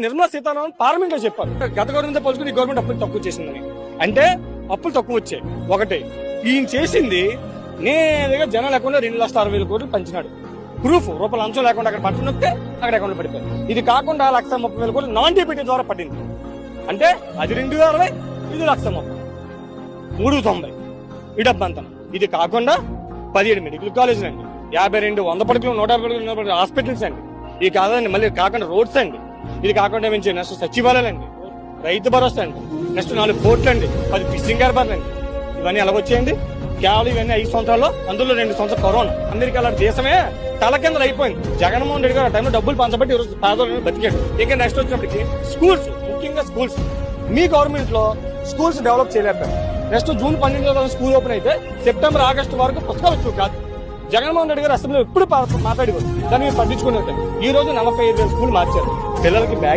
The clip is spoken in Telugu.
నిర్మలా సీతారామన్ పార్లమెంట్ లో చెప్పారు గత గవర్నమెంట్ పోల్చుకుని ఈ గవర్నమెంట్ అప్పులు తక్కువ చేసిందని. అంటే అప్పులు తక్కువ వచ్చాయి. ఒకటి ఈయన చేసింది నేరుగా జనం లేకుండా 2,60,000 కోట్లు పంచినాడు. ప్రూఫ్ రూపాయల అంశం లేకుండా అక్కడ బట్టలు నొక్కితే అక్కడ అకౌంట్ పడిపోయింది. ఇది కాకుండా 1,30,000 కోట్లు నాన్ డెబిట్ ద్వారా పడింది. అంటే అది 2,60,000, ఇది 1,30,000, 390 ఈ డబ్బంతా. ఇది కాకుండా 17 మెడికల్ కాలేజీలు అండి, 52 100 పడకలు 150 పడకలు హాస్పిటల్స్ అండి. ఇది కాదండి, మళ్ళీ కాకుండా రోడ్స్ అండి. ఇది కాకుండా మంచి నెక్స్ట్ సచివాలయాలు అండి, రైతు భరోసా అండి, నెక్స్ట్ 4 పోర్ట్లు అండి, 10 ఫిషింగ్ హార్బర్లు అండి. ఇవన్నీ ఎలాగొచ్చాయండి? కేవలం ఇవన్నీ 5 సంవత్సరాల్లో, అందులో 2 సంవత్సరాలు కరోనా. అమెరికా లాంటి దేశమే తల కింద అయిపోయింది. జగన్మోహన్ రెడ్డి గారు ఆ టైంలో డబ్బులు పంచబట్టి ఈరోజు పేదలను బతికాడు. ఇంకా నెక్స్ట్ వచ్చినప్పటికీ స్కూల్స్, ముఖ్యంగా స్కూల్స్ మీ గవర్నమెంట్ లో స్కూల్స్ డెవలప్ చేయలేకపోయారు. నెక్స్ట్ జూన్ 12వ స్కూల్ ఓపెన్ అయితే సెప్టెంబర్ ఆగస్టు వరకు పుస్తకాలు వచ్చు కాదు. జగన్మోహన్ రెడ్డి గారు అసెంబ్లీలో ఎప్పుడు మాట్లాడేవారు, దాన్ని పట్టించుకునే. ఈ రోజు 45,000 స్కూల్ మార్చారు. పిల్లలకి బ్యాగ్